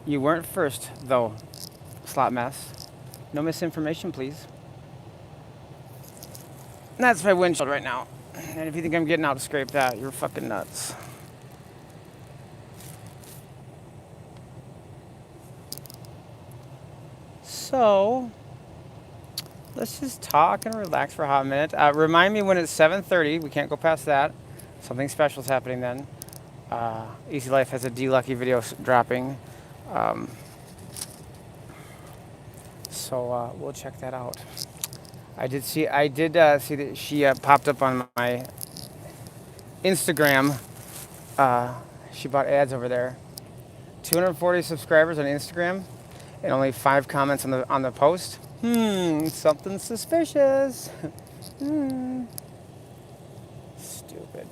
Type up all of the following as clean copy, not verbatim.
You weren't first, though, slot mess. No misinformation, please. That's my windshield right now. And if you think I'm getting out to scrape that, you're fucking nuts. So, let's just talk and relax for a hot minute. Remind me when it's 7:30. We can't go past that. Something special is happening then. Easy Life has a D-Lucky video dropping. Um, so we'll check that out. I did see that she popped up on my Instagram. She bought ads over there. 240 subscribers on Instagram, and only 5 comments on the post. Something suspicious. Stupid.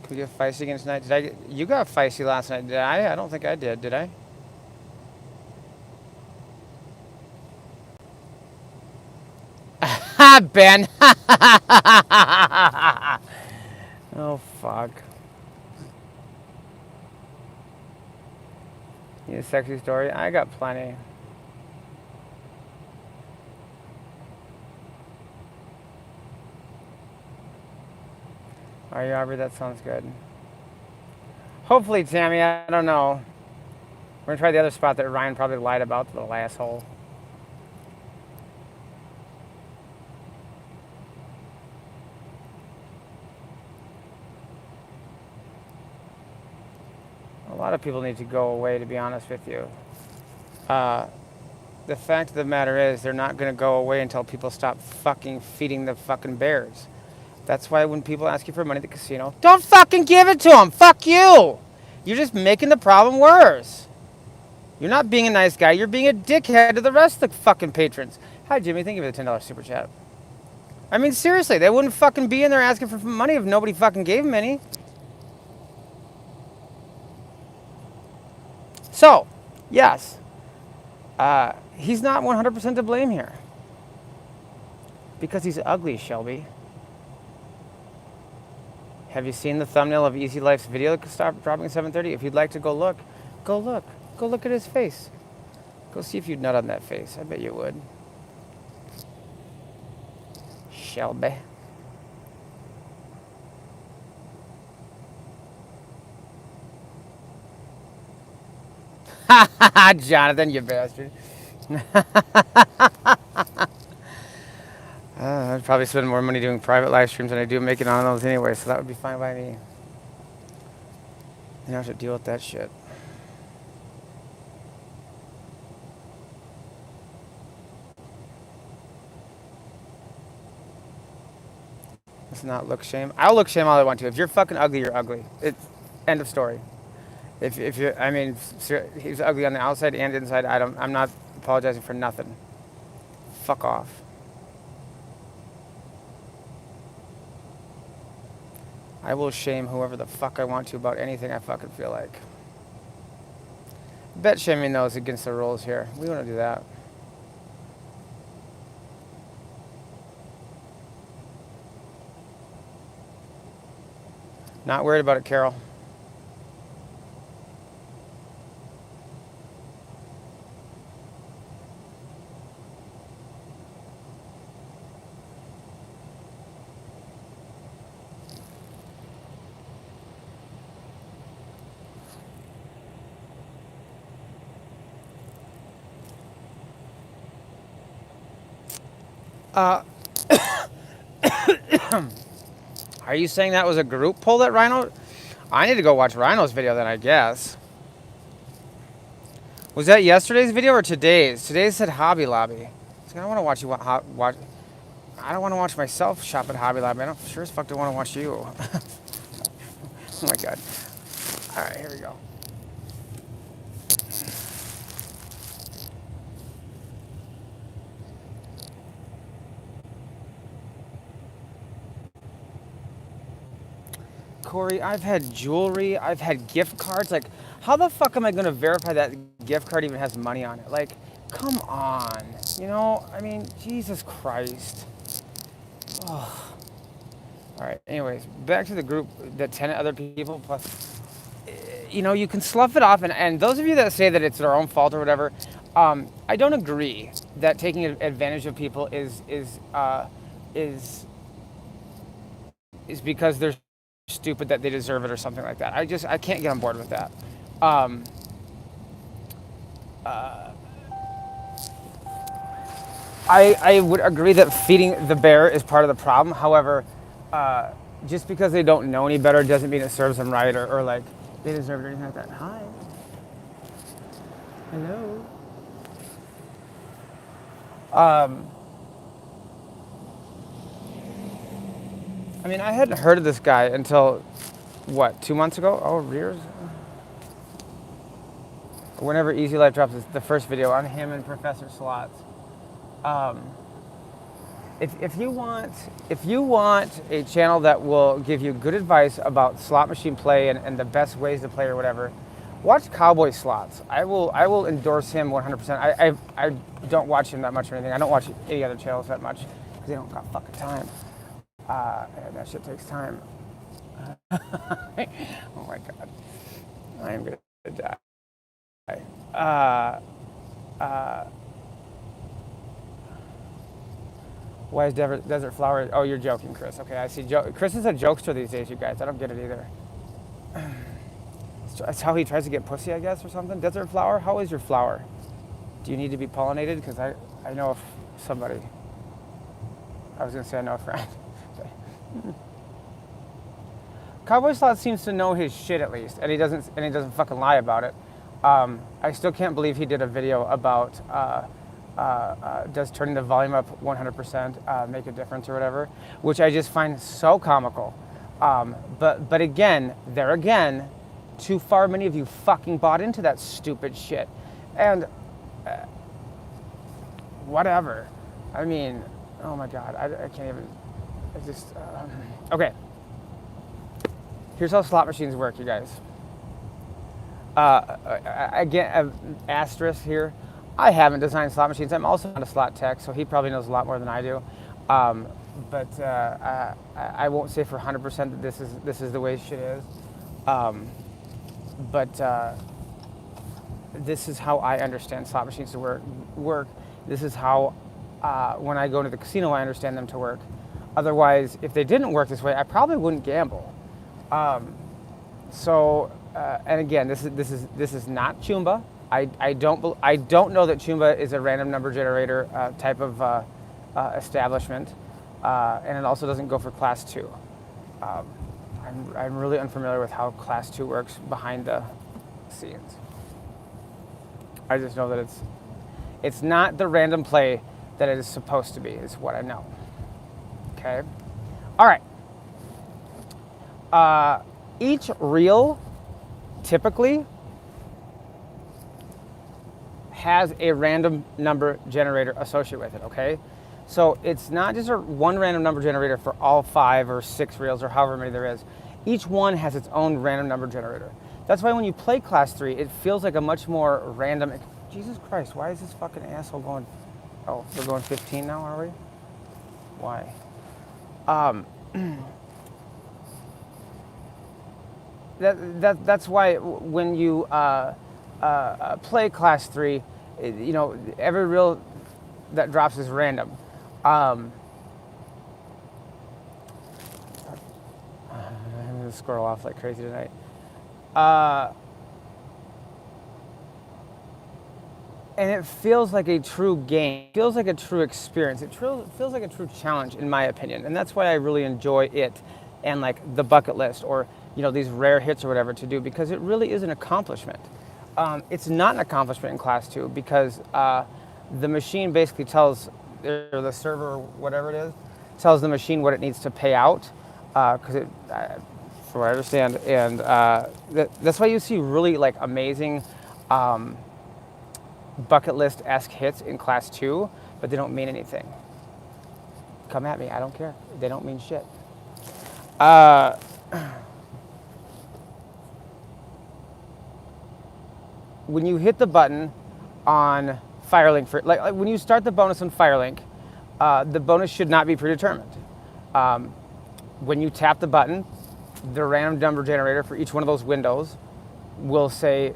Could we get feisty again tonight? You got feisty last night, did I? I don't think I did I? Ha, Ben! Oh, fuck. You need a sexy story? I got plenty. Are you, Aubrey? That sounds good. Hopefully, Tammy, I don't know. We're gonna try the other spot that Ryan probably lied about, the little asshole. A lot of people need to go away, to be honest with you. The fact of the matter is, they're not gonna go away until people stop fucking feeding the fucking bears. That's why when people ask you for money at the casino, don't fucking give it to them. Fuck you. You're just making the problem worse. You're not being a nice guy. You're being a dickhead to the rest of the fucking patrons. Hi, Jimmy. Thank you for the $10 super chat. I mean, seriously, they wouldn't fucking be in there asking for money if nobody fucking gave them any. So, yes, he's not 100% to blame here. Because he's ugly, Shelby. Have you seen the thumbnail of Easy Life's video that stopped dropping at 7:30? If you'd like to go look, go look. Go look at his face. Go see if you'd nut on that face. I bet you would. Shelby. Ha ha ha, Jonathan, you bastard. I'd probably spend more money doing private live streams than I do making on those anyway, so that would be fine by me. You don't have to deal with that shit. Let's not look shame. I'll look shame all I want to. If you're fucking ugly, you're ugly. End of story. If you, I mean, he's ugly on the outside and inside. I'm not apologizing for nothing. Fuck off. I will shame whoever the fuck I want to about anything I fucking feel like. Bet shaming though is against the rules here. We want to do that. Not worried about it, Carol. Are you saying that was a group poll that Rhino? I need to go watch Rhino's video then, I guess. Was that yesterday's video or today's? Today's said Hobby Lobby. So I don't want to watch you watch. I don't want to watch myself shop at Hobby Lobby. I don't sure as fuck don't want to watch you. Oh my god. All right, here we go. Corey, I've had jewelry, I've had gift cards. Like, how the fuck am I going to verify that gift card even has money on it? Like, come on. You know, I mean, Jesus Christ. Oh. All right, anyways, back to the group, the 10 other people plus, you know, you can slough it off. And those of you that say that it's their own fault or whatever, I don't agree that taking advantage of people is because they're stupid that they deserve it or something like that. I can't get on board with that. I would agree that feeding the bear is part of the problem. However, just because they don't know any better doesn't mean it serves them right or like they deserve it or anything like that. Hi. Hello. I mean, I hadn't heard of this guy until, what, 2 months ago? Oh, rears? Whenever Easy Life drops the first video on him and Professor Slots. If you want a channel that will give you good advice about slot machine play and the best ways to play or whatever, watch Cowboy Slots. I will endorse him 100%. I don't watch him that much or anything. I don't watch any other channels that much because they don't got fucking time. And that shit takes time. Oh my god, I am gonna die. Why is Desert Flower? Oh, you're joking, Chris. Okay, I see. Chris is a jokester these days, you guys. I don't get it either. That's how he tries to get pussy, I guess, or something. Desert Flower? How is your flower? Do you need to be pollinated? Because I know of somebody. I was going to say I know a friend. Cowboy Slot seems to know his shit at least, and he doesn't fucking lie about it. I still can't believe he did a video about does turning the volume up 100% make a difference or whatever, which I just find so comical. But again, too far many of you fucking bought into that stupid shit, and whatever. I mean, oh my god, I can't even. I just okay. Here's how slot machines work, you guys. Again, asterisk here. I haven't designed slot machines. I'm also not a slot tech, so he probably knows a lot more than I do. But I won't say for 100% that this is the way shit is. But this is how I understand slot machines to work. This is how when I go to the casino, I understand them to work. Otherwise, if they didn't work this way, I probably wouldn't gamble. And again, this is not Chumba. I don't know that Chumba is a random number generator type of establishment, and it also doesn't go for Class 2. I'm really unfamiliar with how Class 2 works behind the scenes. I just know that it's not the random play that it is supposed to be, is what I know. Okay? All right. Each reel typically has a random number generator associated with it, okay? So it's not just one random number generator for all 5 or 6 reels or however many there is. Each one has its own random number generator. That's why when you play Class 3, it feels like a much more random... Jesus Christ, why is this fucking asshole going... Oh, we're going 15 now, are we? Why? That's why when you play Class 3, you know, every reel that drops is random. I'm going to scroll off like crazy tonight. And it feels like a true game. It feels like a true experience. It feels like a true challenge, in my opinion. And that's why I really enjoy it and like the bucket list or, you know, these rare hits or whatever to do, because it really is an accomplishment. It's not an accomplishment in Class 2 because the machine basically tells, or the server or whatever it is, tells the machine what it needs to pay out, because it, from what I understand, and that's why you see really like amazing bucket list-esque hits in Class 2, but they don't mean anything. Come at me, I don't care. They don't mean shit. when you hit the button on Firelink, like when you start the bonus on Firelink, the bonus should not be predetermined. When you tap the button, the random number generator for each one of those windows will say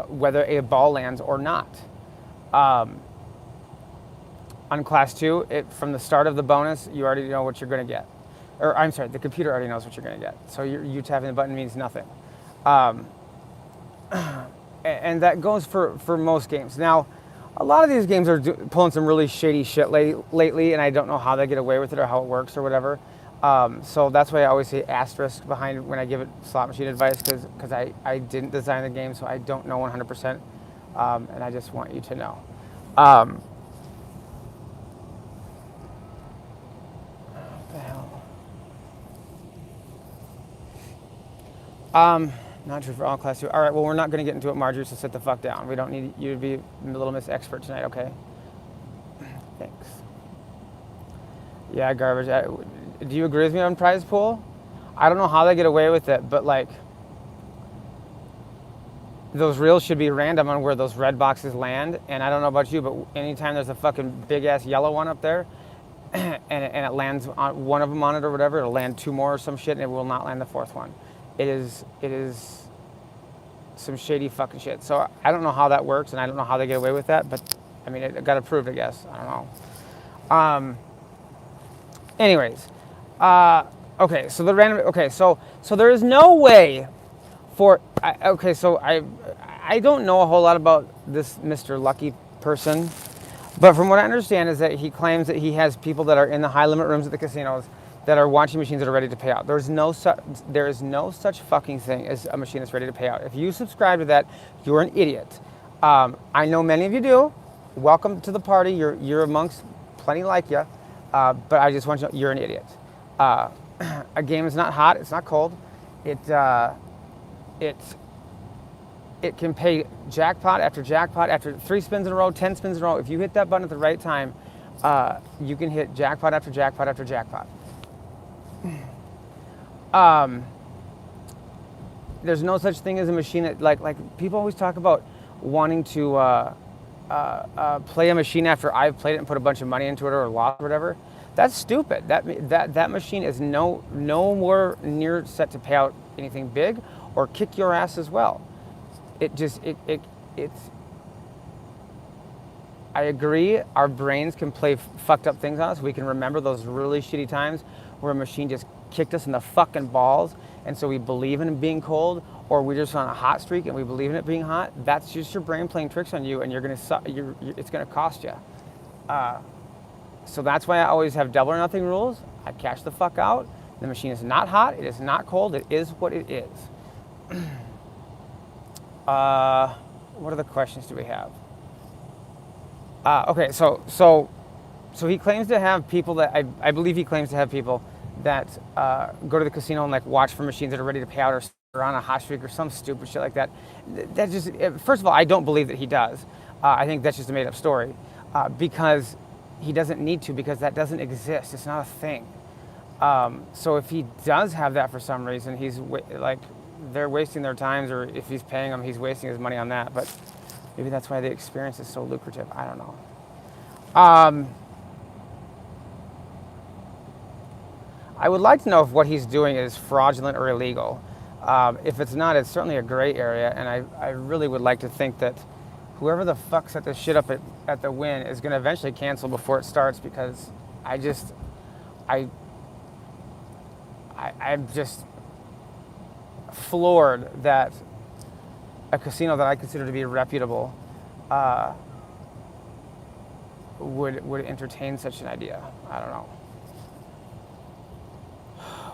whether a ball lands or not. On class 2, from the start of the bonus, you already know what you're going to get. Or I'm sorry, the computer already knows what you're going to get. So you tapping the button means nothing. And that goes for most games. Now, a lot of these games are pulling some really shady shit lately, and I don't know how they get away with it or how it works or whatever. So that's why I always say asterisk behind when I give it slot machine advice, because I didn't design the game, so I don't know 100%, and I just want you to know. What the hell? Not true for all class 2. All right, well, we're not going to get into it, Marjorie, so sit the fuck down. We don't need you to be Little Miss Expert tonight, okay? Thanks. Yeah, garbage. Do you agree with me on prize pool? I don't know how they get away with it, but like, those reels should be random on where those red boxes land. And I don't know about you, but anytime there's a fucking big ass yellow one up there, and it lands on one of them on it or whatever, it'll land 2 more or some shit, and it will not land the 4th one. It is some shady fucking shit. So I don't know how that works, and I don't know how they get away with that, but I mean, it got approved, I guess. I don't know. Anyways, okay, so the random, okay, so there is no way for, I don't know a whole lot about this Mr. Lucky person, but from what I understand is that he claims that he has people that are in the high limit rooms at the casinos that are watching machines that are ready to pay out. There is no such fucking thing as a machine that's ready to pay out. If you subscribe to that, you're an idiot. I know many of you do. Welcome to the party. You're amongst plenty like you. But I just want you to know you're an idiot. A game is not hot. It's not cold. It can pay jackpot after 3 spins in a row, 10 spins in a row. If you hit that button at the right time, you can hit jackpot after jackpot after jackpot. There's no such thing as a machine that like people always talk about wanting to play a machine after I've played it and put a bunch of money into it or lost or whatever. That's stupid. That machine is no more near set to pay out anything big or kick your ass as well. It's. I agree. Our brains can play fucked up things on us. We can remember those really shitty times where a machine just kicked us in the fucking balls, and so we believe in it being cold, or we're just on a hot streak and we believe in it being hot. That's just your brain playing tricks on you, and it's gonna cost you. So that's why I always have double or nothing rules. I cash the fuck out. The machine is not hot. It is not cold. It is what it is. What other questions do we have? Okay, so he claims to have people that I believe he claims to have people that go to the casino and like watch for machines that are ready to pay out or on a hot streak or some stupid shit like that. That just, first of all, I don't believe that he does. I think that's just a made up story because he doesn't need to, because that doesn't exist. It's not a thing. So if he does have that for some reason, he's like, they're wasting their times, or if he's paying them, he's wasting his money on that. But maybe that's why the experience is so lucrative. I don't know. I would like to know if what he's doing is fraudulent or illegal. If it's not, it's certainly a gray area, and I really would like to think that whoever the fuck set this shit up at the Win is going to eventually cancel before it starts, because I'm just floored that a casino that I consider to be reputable would entertain such an idea. I don't know.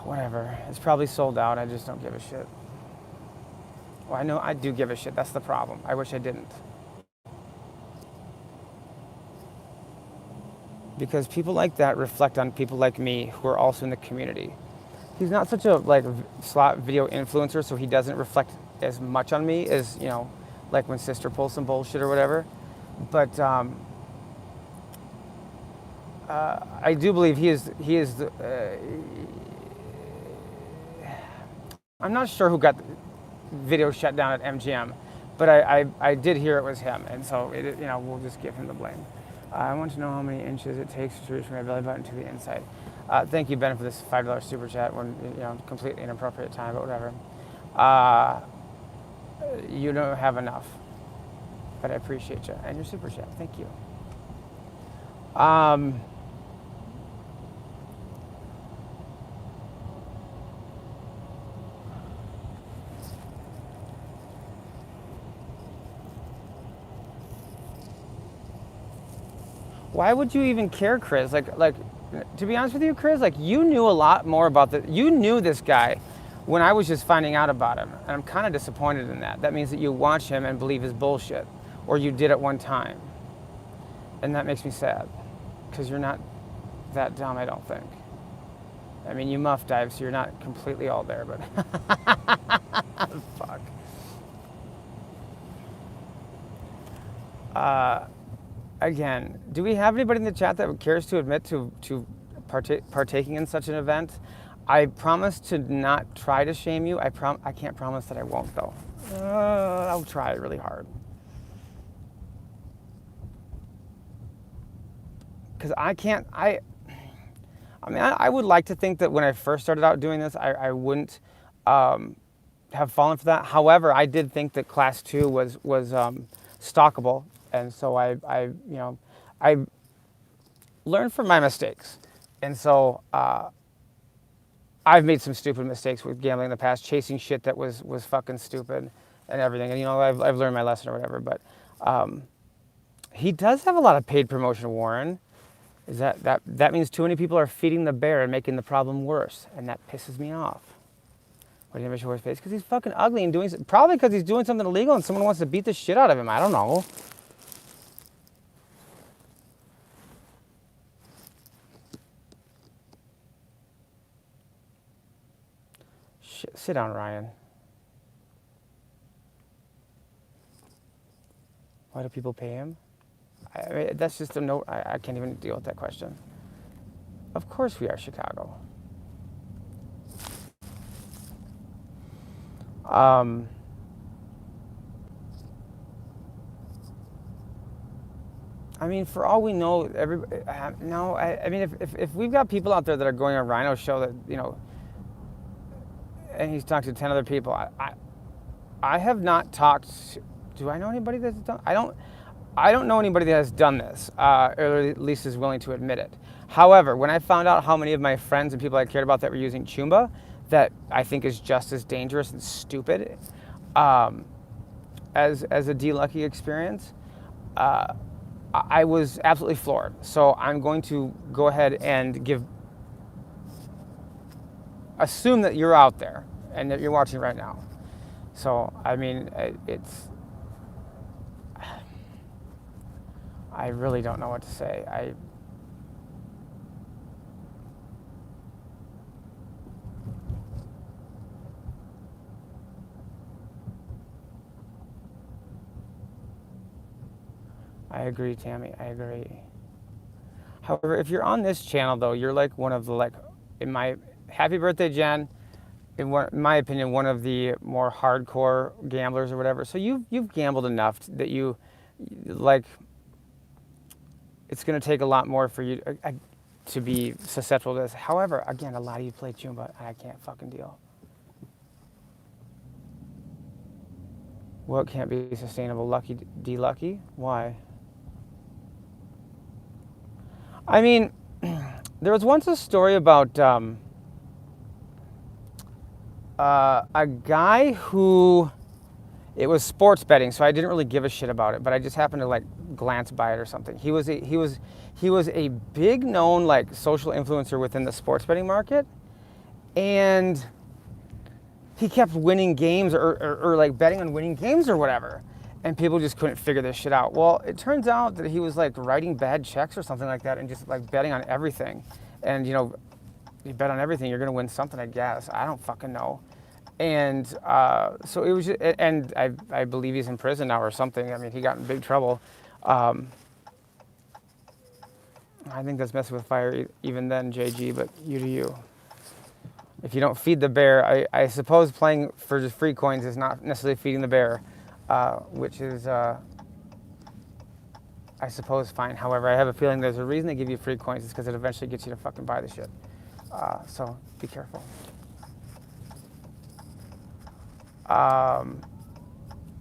Whatever. It's probably sold out. I just don't give a shit. Well, I know I do give a shit. That's the problem. I wish I didn't. Because people like that reflect on people like me who are also in the community. He's not such a slot video influencer, so he doesn't reflect as much on me as, like when Sister pulls some bullshit or whatever. But I do believe he is I'm not sure who got the video shut down at MGM, But I did hear it was him, and so we'll just give him the blame. I want to know how many inches it takes to reach from my belly button to the inside. Thank you, Ben, for this $5 super chat. When completely inappropriate time, but whatever. You don't have enough, but I appreciate you and your super chat. Thank you. Why would you even care, Chris? Like, to be honest with you, Chris, like, you knew a lot more about you knew this guy when I was just finding out about him. And I'm kind of disappointed in that. That means that you watch him and believe his bullshit. Or you did at one time. And that makes me sad. Because you're not that dumb, I don't think. I mean, you muff dive, so you're not completely all there, but... Fuck. Again, do we have anybody in the chat that cares to admit to partaking in such an event? I promise to not try to shame you. I can't promise that I won't, though. I'll try really hard. Because I would like to think that when I first started out doing this, I wouldn't have fallen for that. However, I did think that class 2 was stalkable. And so I learned from my mistakes. And so I've made some stupid mistakes with gambling in the past, chasing shit that was fucking stupid and everything. And, I've learned my lesson or whatever. But he does have a lot of paid promotion, Warren. Is that means too many people are feeding the bear and making the problem worse. And that pisses me off. Why do you have a short face? Because he's fucking ugly and probably because he's doing something illegal and someone wants to beat the shit out of him. I don't know. Sit down, Ryan. Why do people pay him? I mean, that's just a note. I can't even deal with that question. Of course we are Chicago. I mean, for all we know, if we've got people out there that are going on Rhino's show that, and he's talked to 10 other people, I have not talked, do I know anybody that's done, I don't know anybody that has done this, or at least is willing to admit it. However, when I found out how many of my friends and people I cared about that were using Chumba, that I think is just as dangerous and stupid as a D-Lucky experience, I was absolutely floored. So I'm going to go ahead and assume that you're out there and that you're watching right now. So, I mean, I really don't know what to say. I agree, Tammy. I agree. However, if you're on this channel, though, you're like one of the, happy birthday, Jen. In my opinion, one of the more hardcore gamblers or whatever. So you've gambled enough that it's going to take a lot more for you to be susceptible to this. However, again, a lot of you play Chumba, and I can't fucking deal. What can't be sustainable? Lucky D-Lucky? Why? I mean, there was once a story about a guy who, it was sports betting, so I didn't really give a shit about it, but I just happened to glance by it or something. He was a big known social influencer within the sports betting market, and he kept winning games or betting on winning games or whatever. And people just couldn't figure this shit out. Well, it turns out that he was writing bad checks or something like that and just betting on everything. And you bet on everything, you're gonna win something, I guess. I don't fucking know. And so it was just, and I believe he's in prison now or something. I mean, he got in big trouble. I think that's messing with fire even then, JG, but you do you. If you don't feed the bear, I suppose playing for just free coins is not necessarily feeding the bear. which is, I suppose, fine. However, I have a feeling there's a reason they give you free coins. It's because it eventually gets you to fucking buy the shit. So be careful.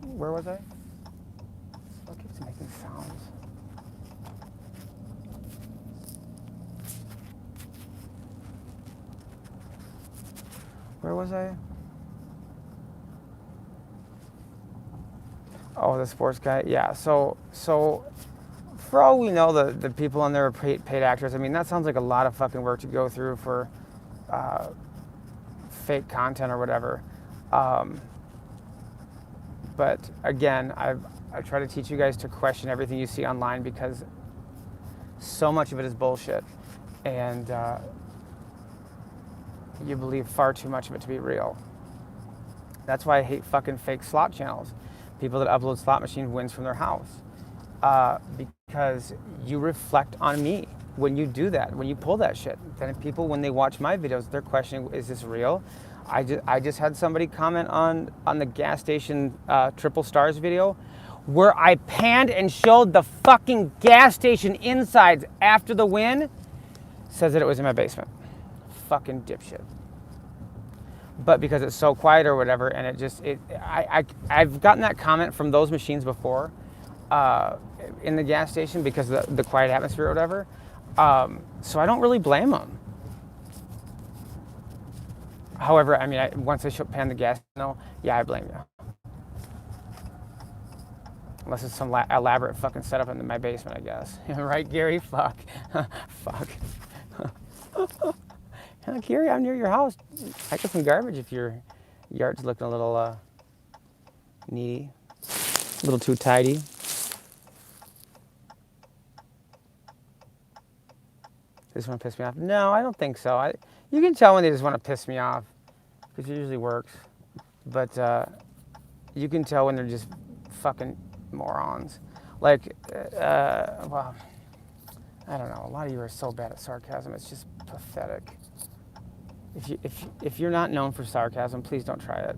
Where was I? What keeps making sounds? Where was I? Oh, the sports guy. Yeah. So for all we know, the people on there are paid actors. I mean, that sounds like a lot of fucking work to go through for fake content or whatever. But again, I try to teach you guys to question everything you see online because so much of it is bullshit, and you believe far too much of it to be real. That's why I hate fucking fake slot channels. People that upload slot machine wins from their house. Because you reflect on me when you do that, when you pull that shit. Then people, when they watch my videos, they're questioning, is this real? I just had somebody comment on the gas station triple stars video where I panned and showed the fucking gas station insides after the win, says that it was in my basement. Fucking dipshit. But because it's so quiet or whatever, and I've gotten that comment from those machines before in the gas station because of the quiet atmosphere or whatever. So I don't really blame them. However, I mean, once I pan the gas, yeah, I blame you. Unless it's some elaborate fucking setup in my basement, I guess. Right, Gary? Fuck. Fuck. Gary, I'm near your house. I got some garbage if your yard's looking a little needy, a little too tidy. They just want to piss me off? No, I don't think so. You can tell when they just want to piss me off, because it usually works. But you can tell when they're just fucking morons. Like, well, I don't know. A lot of you are so bad at sarcasm. It's just pathetic. If you're not known for sarcasm, please don't try it.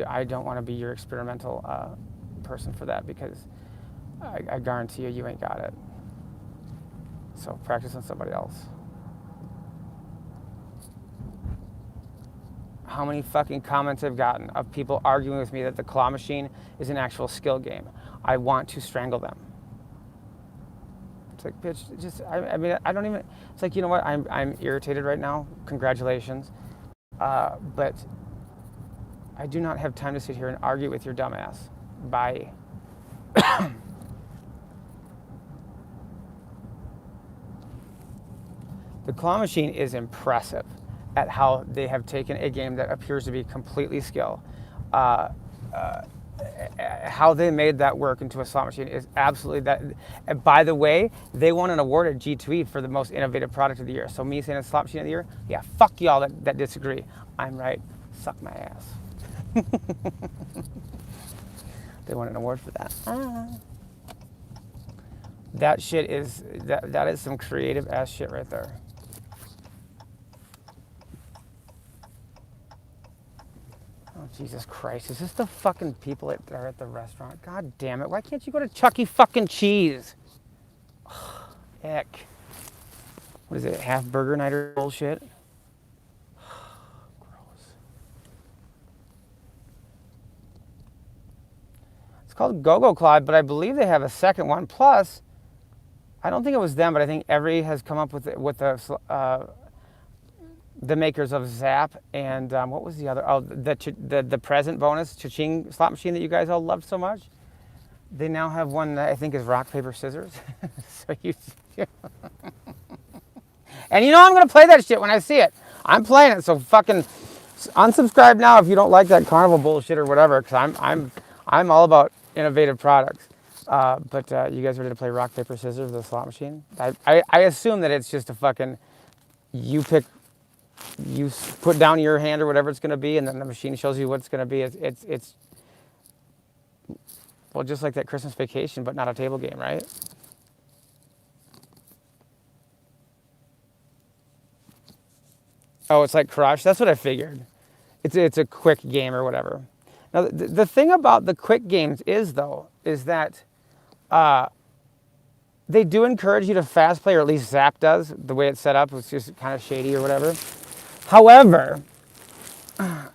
I don't want to be your experimental person for that, because I guarantee you ain't got it. So practice on somebody else. How many fucking comments I've gotten of people arguing with me that the claw machine is an actual skill game. I want to strangle them. It's like, bitch, just, I mean, I don't even, it's like, you know what, I'm irritated right now. Congratulations. But I do not have time to sit here and argue with your dumbass. Bye. The claw machine is impressive at how they have taken a game that appears to be completely skill. How they made that work into a slot machine is absolutely that. And by the way, they won an award at G2E for the most innovative product of the year. So me saying it's slot machine of the year, yeah, fuck y'all that disagree. I'm right. Suck my ass. They won an award for that. That shit is that is some creative ass shit right there. Oh, Jesus Christ. Is this the fucking people that are at the restaurant? God damn it. Why can't you go to Chuck E. fucking Cheese? Heck. What is it? Half burger night or bullshit? Gross. It's called Go-Go Clyde, but I believe they have a second one. Plus, I don't think it was them, but I think Every has come up with the makers of Zap and what was the other? Oh, the present bonus cha-ching slot machine that you guys all loved so much. They now have one that I think is rock, paper, scissors. So and you know I'm gonna play that shit when I see it. I'm playing it, so fucking unsubscribe now if you don't like that carnival bullshit or whatever. Because I'm all about innovative products. But you guys ready to play rock, paper, scissors with the slot machine? I assume that it's just a fucking you put down your hand or whatever it's going to be, and then the machine shows you what it's going to be. It's well, just like that Christmas Vacation, but not a table game, right? Oh, it's like Crush. That's what I figured. It's a quick game or whatever. Now, the thing about the quick games is, though, is that they do encourage you to fast play, or at least Zap does. The way it's set up, it's just kind of shady or whatever. However,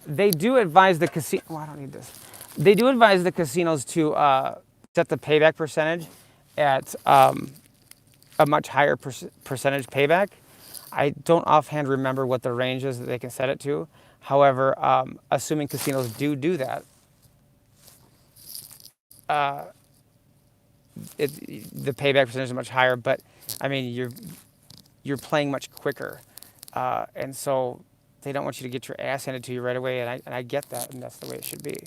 they do advise the casino. Oh, I don't need this. They do advise the casinos to set the payback percentage at a much higher percentage payback. I don't offhand remember what the range is that they can set it to. However, assuming casinos do that, the payback percentage is much higher. But I mean, you're playing much quicker, and so they don't want you to get your ass handed to you right away. And I get that, and that's the way it should be.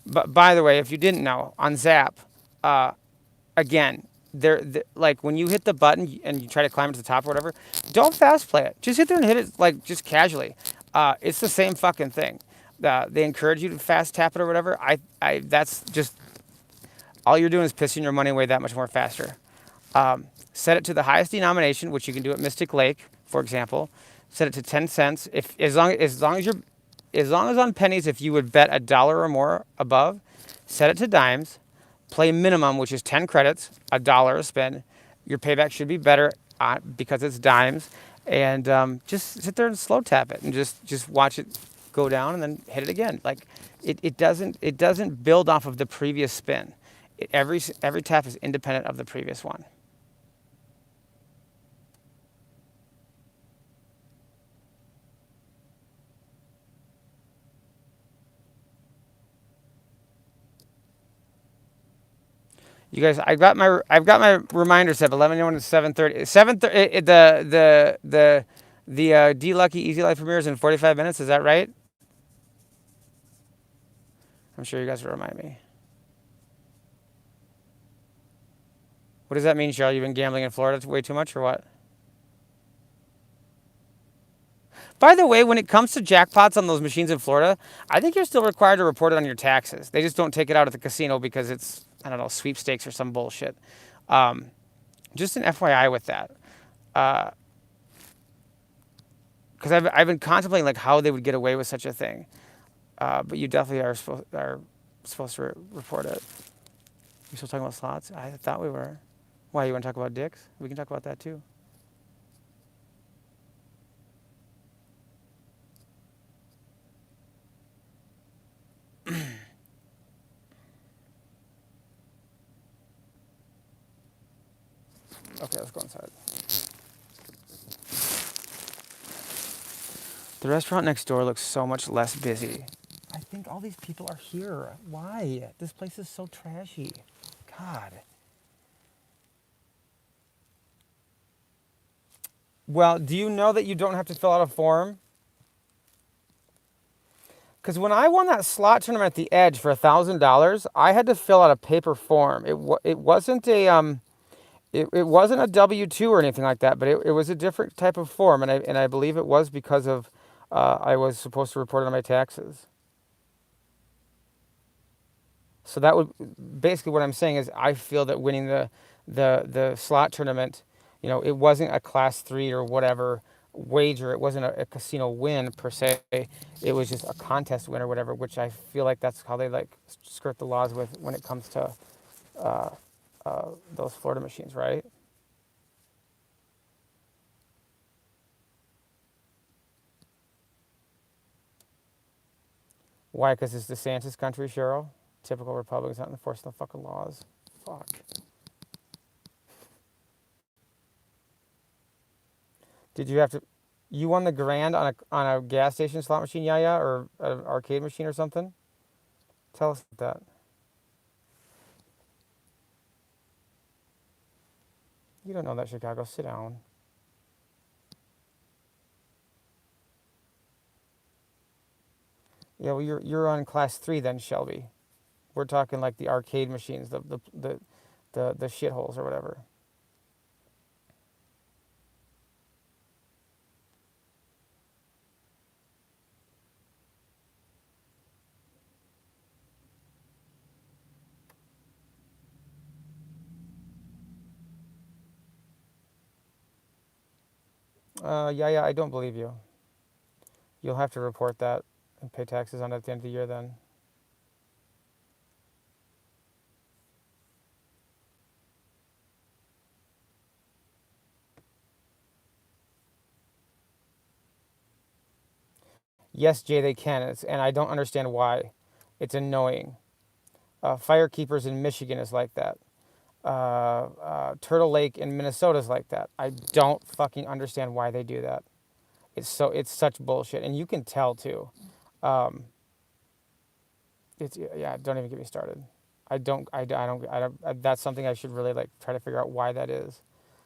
But by the way, if you didn't know, on Zap, again, like when you hit the button and you try to climb to the top or whatever, don't fast play it. Just hit there and hit it like just casually. It's the same fucking thing. They encourage you to fast tap it or whatever. That's just all you're doing is pissing your money away that much more faster. Set it to the highest denomination, which you can do at Mystic Lake, for example. Set it to 10 cents. If as long as on pennies, if you would bet $1 or more above, set it to dimes. Play minimum, which is 10 credits, $1 a spin. Your payback should be better because it's dimes. And just sit there and slow tap it and just watch it go down and then hit it again. Like it doesn't build off of the previous spin. Every tap is independent of the previous one. You guys, I've got my reminder set 11:01 to 7:30. 7:30. The D Lucky Easy Life premieres in 45 minutes. Is that right? I'm sure you guys will remind me. What does that mean, Cheryl? You've been gambling in Florida way too much, or what? By the way, when it comes to jackpots on those machines in Florida, I think you're still required to report it on your taxes. They just don't take it out at the casino because it's, I don't know, sweepstakes or some bullshit. Just an FYI with that. Because I've been contemplating like how they would get away with such a thing. But you definitely are supposed to report it. You still talking about slots? I thought we were. Why, you want to talk about dicks? We can talk about that too. Okay, let's go inside. The restaurant next door looks so much less busy. I think all these people are here. Why? This place is so trashy. God. Well, do you know that you don't have to fill out a form? Because when I won that slot tournament at the Edge for $1,000, I had to fill out a paper form. It wasn't a it wasn't a W-2 or anything like that, but it was a different type of form, and I believe it was because of I was supposed to report it on my taxes. So that would basically what I'm saying is I feel that winning the slot tournament, you know, it wasn't a class 3 or whatever wager. It wasn't a casino win per se. It was just a contest win or whatever, which I feel like that's how they like skirt the laws with when it comes to those Florida machines, right? Why? Because it's DeSantis country, Cheryl. Typical Republicans not enforcing the fucking laws. Fuck. Did you have to? You won the grand on a gas station slot machine, yeah, or an arcade machine or something? Tell us about that. You don't know that, Chicago. Sit down. Yeah, well, you're on class 3 then, Shelby. We're talking like the arcade machines, the shitholes or whatever. Yeah, I don't believe you. You'll have to report that and pay taxes on it at the end of the year then. Yes, Jay, they can, and I don't understand why. It's annoying. Firekeepers in Michigan is like that. Turtle Lake in Minnesota is like that. I don't fucking understand why they do that. It's such bullshit, and you can tell too. Um, it's yeah. Don't even get me started. That's something I should really like try to figure out why that is,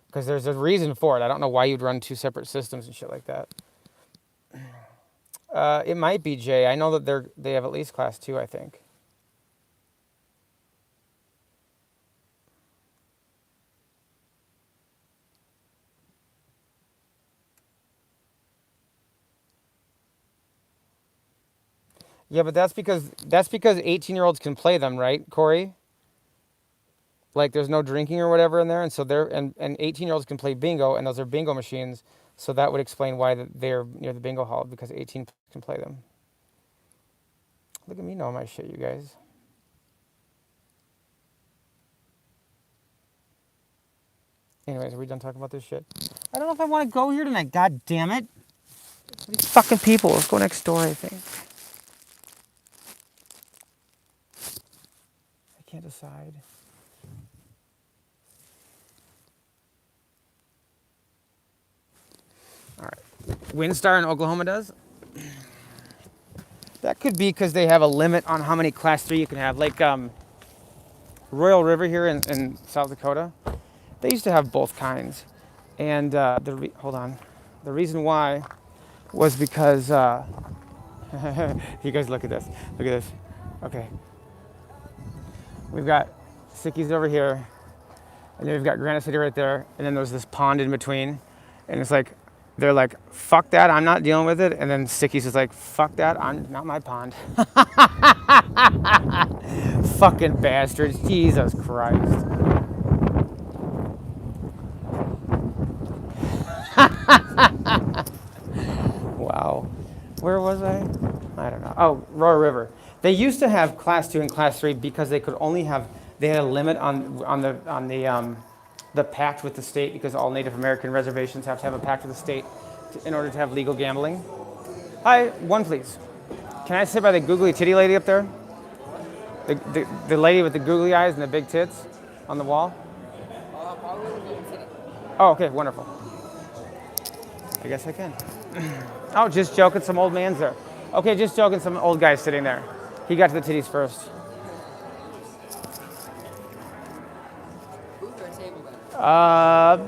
because there's a reason for it. I don't know why you'd run two separate systems and shit like that. It might be Jay. I know that they have at least class two, I think. Yeah, but that's because 18-year-olds can play them, right, Corey? Like there's no drinking or whatever in there, and so and 18-year-olds can play bingo, and those are bingo machines. So that would explain why they're near the bingo hall because 18 can play them. Look at me knowing my shit, you guys. Anyways, are we done talking about this shit? I don't know if I want to go here tonight. God damn it! These fucking people. Let's go next door. I think I can't decide. All right. Windstar in Oklahoma does. That could be because they have a limit on how many class 3 you can have. Like Royal River here in South Dakota, they used to have both kinds. And hold on. The reason why was because, you guys look at this. Look at this. Okay. We've got Sickies over here, and then we've got Granite City right there, and then there's this pond in between. And it's like, they're like, fuck that, I'm not dealing with it. And then Sickies is like, fuck that, I'm not my pond. Fucking bastards, Jesus Christ. Wow. Where was I? I don't know. Oh, Royal River. They used to have class 2 and class 3 because they could only have, they had a limit on the pact with the state because all Native American reservations have to have a pact with the state in order to have legal gambling. Hi, one please. Can I sit by the googly titty lady up there? The lady with the googly eyes and the big tits on the wall? Oh, okay, wonderful. I guess I can. Oh, just joking, some old man's there. Okay, just joking, some old guy's sitting there. He got to the titties first.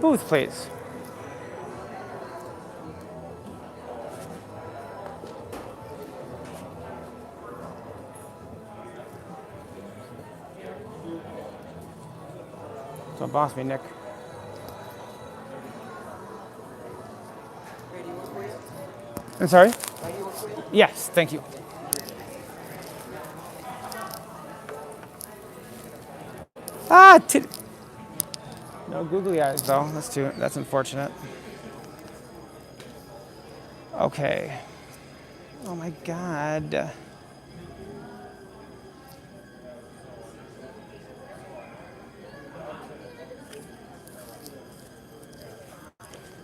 Booth, please. Don't boss me, Nick. I'm sorry? Yes, thank you. Ah, no googly eyes though. That's unfortunate. Okay. Oh my God.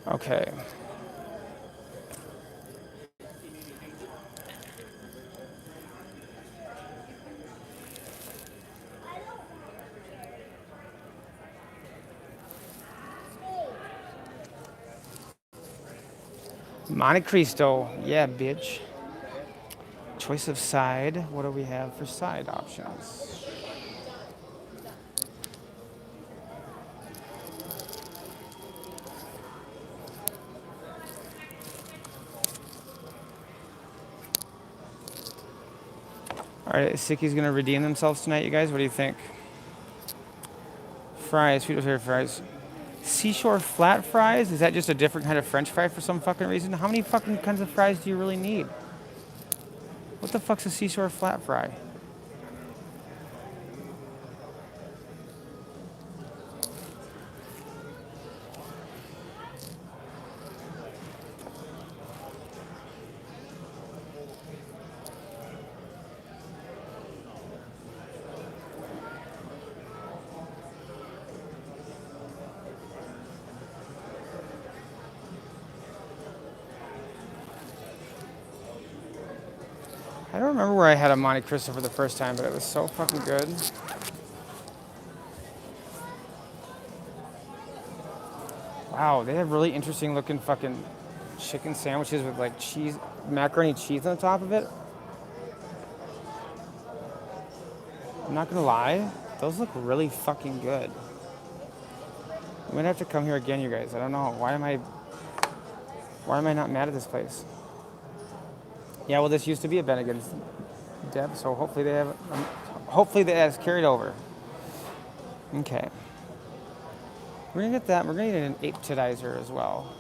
Okay. Monte Cristo. Yeah, bitch. Choice of side. What do we have for side options? All right, is Sicky's gonna redeem themselves tonight, you guys? What do you think? Fries, sweet potato fries. Seashore flat fries? Is that just a different kind of French fry for some fucking reason? How many fucking kinds of fries do you really need? What the fuck's a seashore flat fry? I don't remember where I had a Monte Cristo for the first time, but it was so fucking good. Wow, they have really interesting looking fucking chicken sandwiches with like cheese, macaroni cheese on the top of it. I'm not gonna lie, those look really fucking good. I'm gonna have to come here again, you guys. I don't know. Why am I not mad at this place? Yeah, well, this used to be a Bennigan's, Deb, so hopefully they have, hopefully that has carried over. Okay. We're gonna get that. We're gonna get an appetizer as well.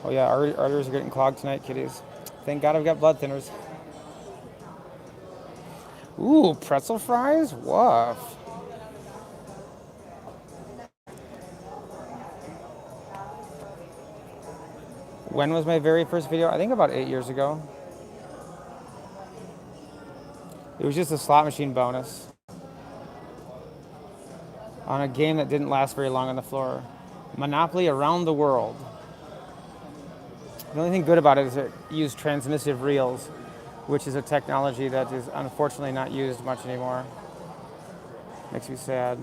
Oh yeah, arteries are getting clogged tonight, kiddies. Thank God I've got blood thinners. Ooh, pretzel fries? Woof. When was my very first video? I think about 8 years ago. It was just a slot machine bonus on a game that didn't last very long on the floor. Monopoly Around the World. The only thing good about it is it used transmissive reels, which is a technology that is unfortunately not used much anymore. Makes me sad.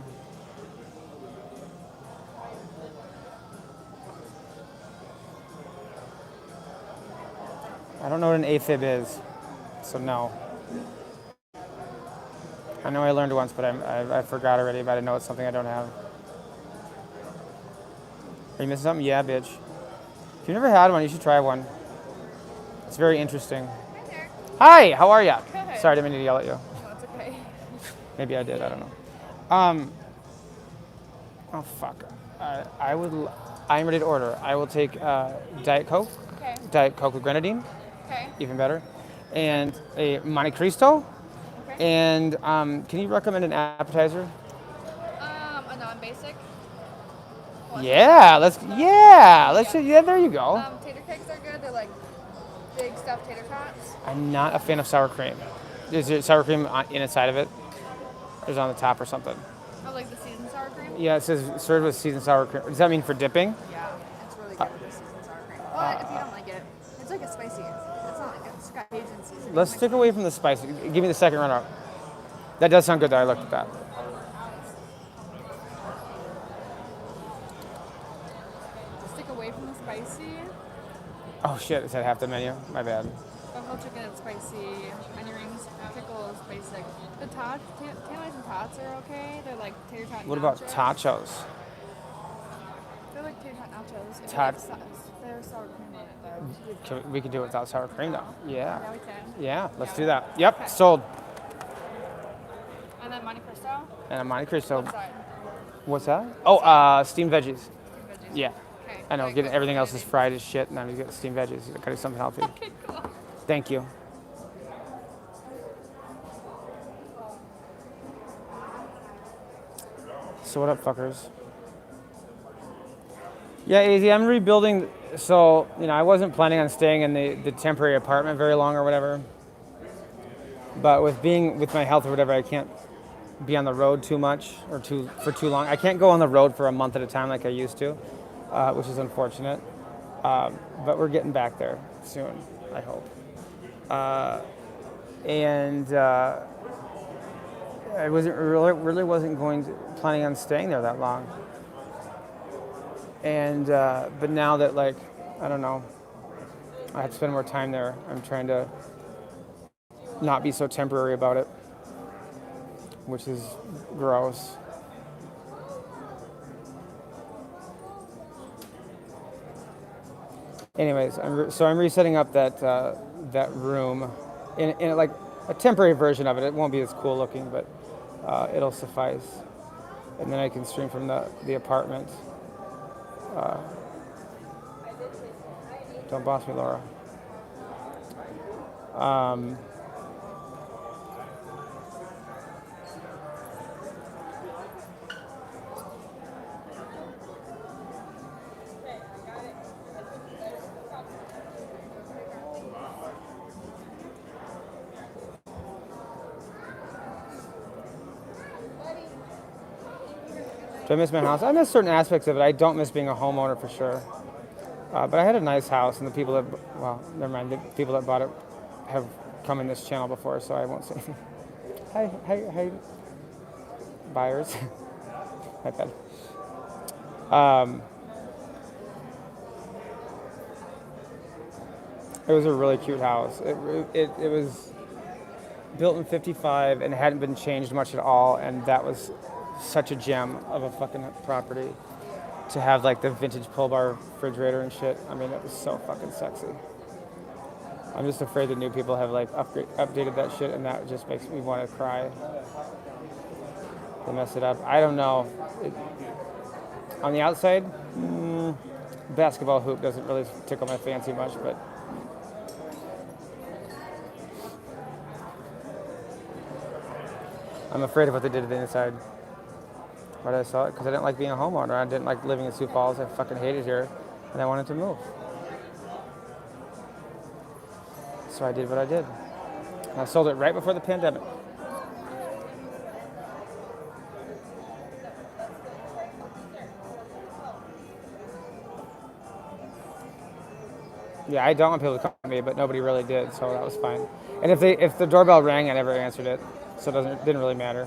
I don't know what an AFib is, so no. I know I learned once, but I forgot already, but I know it's something I don't have. Are you missing something? Yeah, bitch. If you've never had one, you should try one. It's very interesting. Hi, how are ya? Good. Sorry, I didn't mean to yell at you. No, it's okay. Maybe I did, I don't know. Oh, fuck. I'm ready to order. I will take Diet Coke. Okay. Diet Coke with grenadine. Okay. Even better. And a Monte Cristo. Okay. And can you recommend an appetizer? A non-basic. Yeah, there you go. Tater cakes are good. They're like big stuffed tater tots. I'm not a fan of sour cream. Is there sour cream inside of it? Or is it on the top or something? Oh, like the seasoned sour cream? Yeah, it says served with seasoned sour cream. Does that mean for dipping? Yeah, it's really good with the seasoned sour cream. But if you don't like it, it's like a spicy. It's not like a Cajun seasoning. Let's stick away from the spice. Give me the second runner-up. That does sound good, though. I looked at that. Stick away from the spicy. Oh, shit. Is that half the menu? My bad. Buffalo chicken is spicy. Onion rings, pickles, basic. The tots, tantalizing tots are okay. They're like tater tot nachos. What about tachos? They're like tater tot nachos. If Tot- you like there's sour cream on it though. We can do it without sour cream, though. Yeah. Yeah, we can. Yeah, let's do that. Yep, okay. Sold. And then Monte Cristo. And a Monte Cristo. What side? What's that? Oh, steamed veggies. Veggies. Yeah. Okay. I know, getting everything else is fried as shit, and I'm gonna get steamed veggies. You gotta do something healthy. Okay, cool. Thank you. So what up, fuckers? Yeah, Easy, I'm rebuilding. So, I wasn't planning on staying in the temporary apartment very long or whatever. But with my health or whatever, I can't be on the road too much or for too long. I can't go on the road for a month at a time like I used to, which is unfortunate. But we're getting back there soon, I hope. I really wasn't planning on staying there that long. And but now that I don't know, I have to spend more time there. I'm trying to not be so temporary about it, which is gross. Anyways, I'm resetting up that room in like a temporary version of it. It won't be as cool looking, but it'll suffice. And then I can stream from the apartment. Don't boss me, Laura. Do I miss my house? I miss certain aspects of it. I don't miss being a homeowner for sure. But I had a nice house, and the people that, well, never mind, the people that bought it have come in this channel before, so I won't say anything. Hi, buyers. My bad. It was a really cute house. It was built in '55 and hadn't been changed much at all, and that was such a gem of a fucking property to have like the vintage pull bar refrigerator and shit. I mean, it was so fucking sexy. I'm just afraid that new people have like updated that shit, and that just makes me want to cry. They mess it up. I don't know. On the outside, basketball hoop doesn't really tickle my fancy much, but I'm afraid of what they did to the inside. Why did I sell it? Because I didn't like being a homeowner. I didn't like living in Sioux Falls. I fucking hated here, and I wanted to move. So I did what I did. And I sold it right before the pandemic. Yeah, I don't want people to call me, but nobody really did, so that was fine. And if the doorbell rang, I never answered it, so it didn't really matter.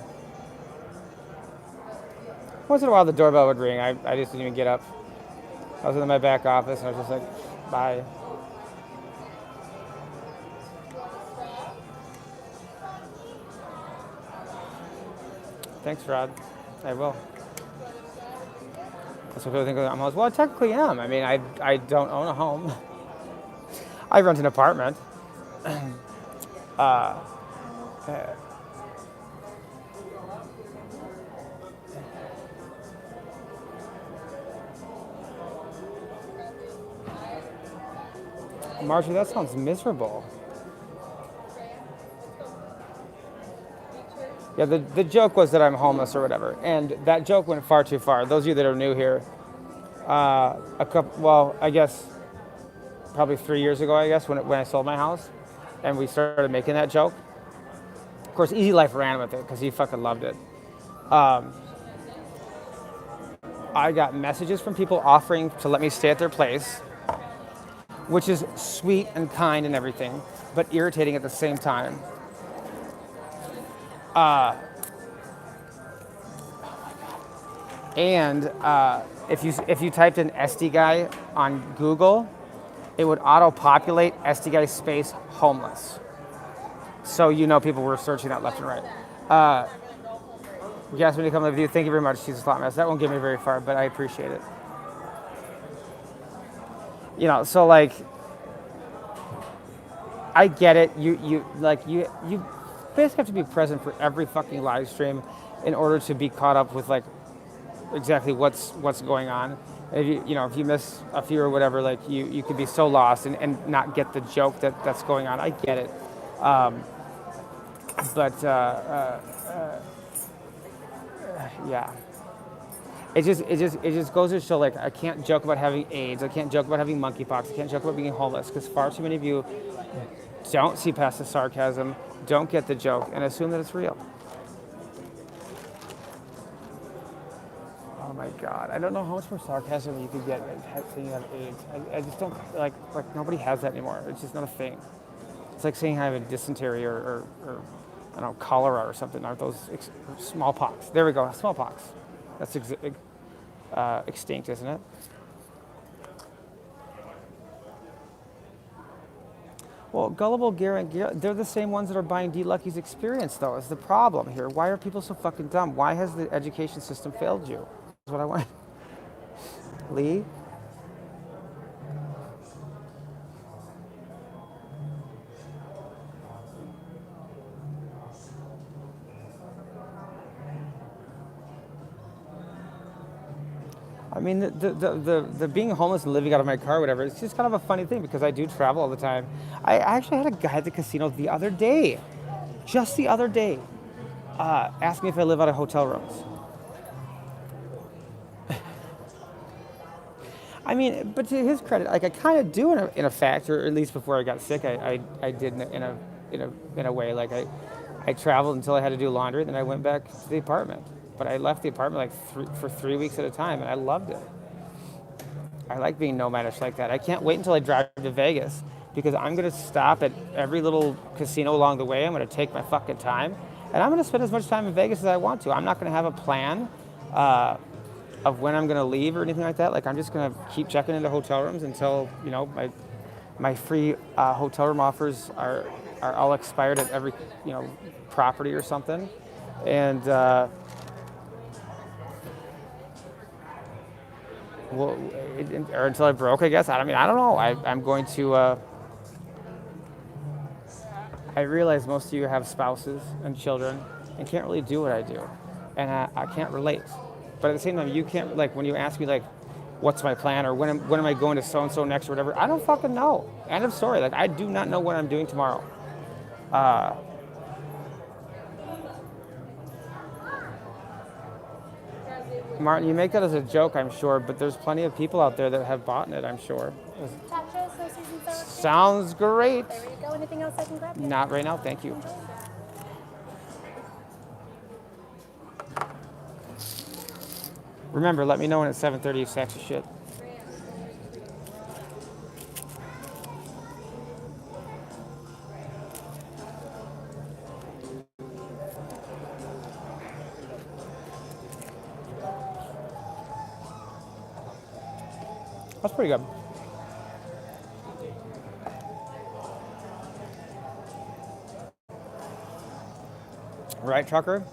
Once in a while, the doorbell would ring. I just didn't even get up. I was in my back office, and I was just like, bye. Thanks, Rod. I will. That's what people think. I'm always, well, I technically am. I mean, I don't own a home. I rent an apartment. Marjorie, that sounds miserable. Yeah, the joke was that I'm homeless or whatever, and that joke went far too far. Those of you that are new here, I guess probably 3 years ago, when I sold my house, and we started making that joke. Of course, Easy Life ran with it because he fucking loved it. I got messages from people offering to let me stay at their place, which is sweet and kind and everything, but irritating at the same time. If you typed in SDGuy on Google, it would auto-populate SDGuy space homeless. So people were searching that left and right. You asked me to come live with you. Thank you very much. She's a slot mess. That won't get me very far, but I appreciate it. So like, I get it. You basically have to be present for every fucking live stream in order to be caught up with like exactly what's going on. If you miss a few or whatever, like you could be so lost and not get the joke that's going on. I get it. Yeah. It just goes to show, like, I can't joke about having AIDS. I can't joke about having monkeypox. I can't joke about being homeless because far too many of you don't see past the sarcasm, don't get the joke, and assume that it's real. Oh my God, I don't know how much more sarcasm you could get saying you have AIDS. I just don't, like nobody has that anymore. It's just not a thing. It's like saying I have a dysentery or I don't know, cholera or something. Aren't those smallpox? There we go, smallpox. That's extinct, isn't it? Well, gullible Garrett, they're the same ones that are buying D. Lucky's experience, though, is the problem here. Why are people so fucking dumb? Why has the education system failed you? That's what I want. Lee? I mean, the being homeless and living out of my car or whatever, it's just kind of a funny thing because I do travel all the time. I actually had a guy at the casino the other day, just the other day, ask me if I live out of hotel rooms. I mean, but to his credit, like I kind of do in a fact, or at least before I got sick, I did in a way. Like I traveled until I had to do laundry, then I went back to the apartment. but I left the apartment like for 3 weeks at a time, and I loved it. I like being nomadish like that. I can't wait until I drive to Vegas because I'm going to stop at every little casino along the way. I'm going to take my fucking time, and I'm going to spend as much time in Vegas as I want to. I'm not going to have a plan of when I'm going to leave or anything like that. Like, I'm just going to keep checking into hotel rooms until, my free hotel room offers are all expired at every, property or something. And, well, or until I broke, I guess. I don't know. I'm going to, I realize most of you have spouses and children and can't really do what I do. And I can't relate. But at the same time, you can't, like, when you ask me, like, what's my plan or when am I going to so-and-so next or whatever, I don't fucking know. End of story. Like, I do not know what I'm doing tomorrow. Martin, you make that as a joke, I'm sure, but there's plenty of people out there that have bought in it, I'm sure. Tacos, sausages, and sour cream. Sounds great. There you go. Anything else I can grab? Not right now, thank you. Remember, let me know when it's 7:30 you sexy shit. That's pretty good. Right, trucker?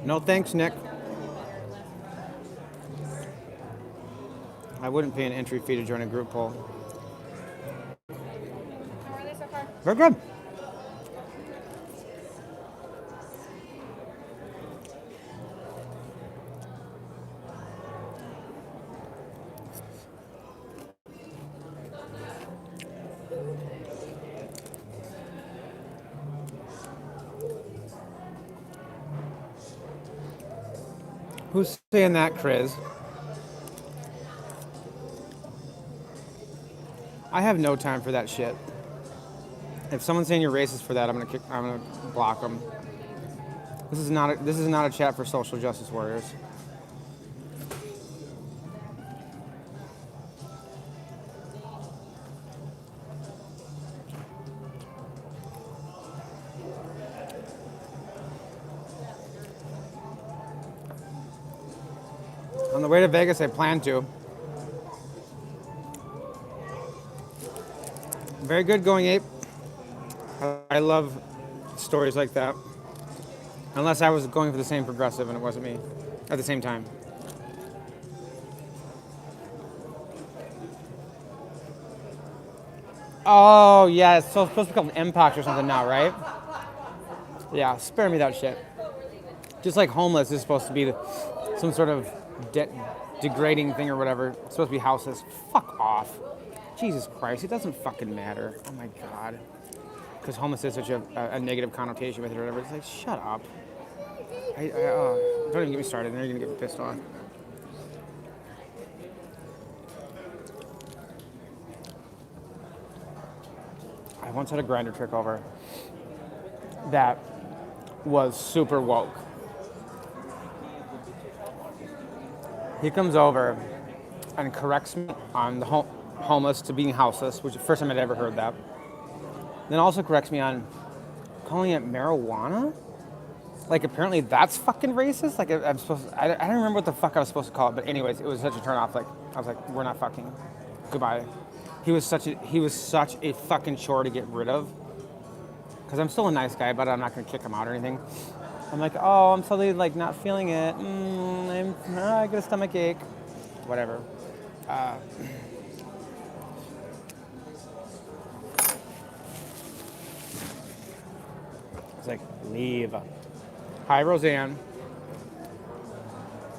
No thanks, Nick. I wouldn't pay an entry fee to join a group poll. How are they so far? Very good. Who's saying that, Chris? I have no time for that shit. If someone's saying you're racist for that, I'm gonna block them. This is not a chat for social justice warriors. On the way to Vegas, I plan to. Very good going, Ape. I love stories like that. Unless I was going for the same progressive and it wasn't me at the same time. Oh, yeah, it's supposed to be called Mpox or something now, right? Yeah, spare me that shit. Just like homeless is supposed to be some sort of degrading thing or whatever. It's supposed to be houseless. Fuck off. Jesus Christ, it doesn't fucking matter. Oh my God. Because homeless is such a negative connotation with it or whatever. It's like, shut up. Don't even get me started. Then you're going to get me pissed off. I once had a grinder trick over that was super woke. He comes over and corrects me on the homeless to being houseless, which is the first time I'd ever heard that. Then also corrects me on calling it marijuana. Like, apparently that's fucking racist. Like, I'm supposed to, I don't remember what the fuck I was supposed to call it, but anyways, it was such a turn off. Like, I was like, we're not fucking. Goodbye. He was such a fucking chore to get rid of. Because I'm still a nice guy, but I'm not gonna kick him out or anything. I'm like, oh, I'm suddenly like not feeling it. I get a stomach ache. Whatever. It's like, leave. Hi, Roseanne.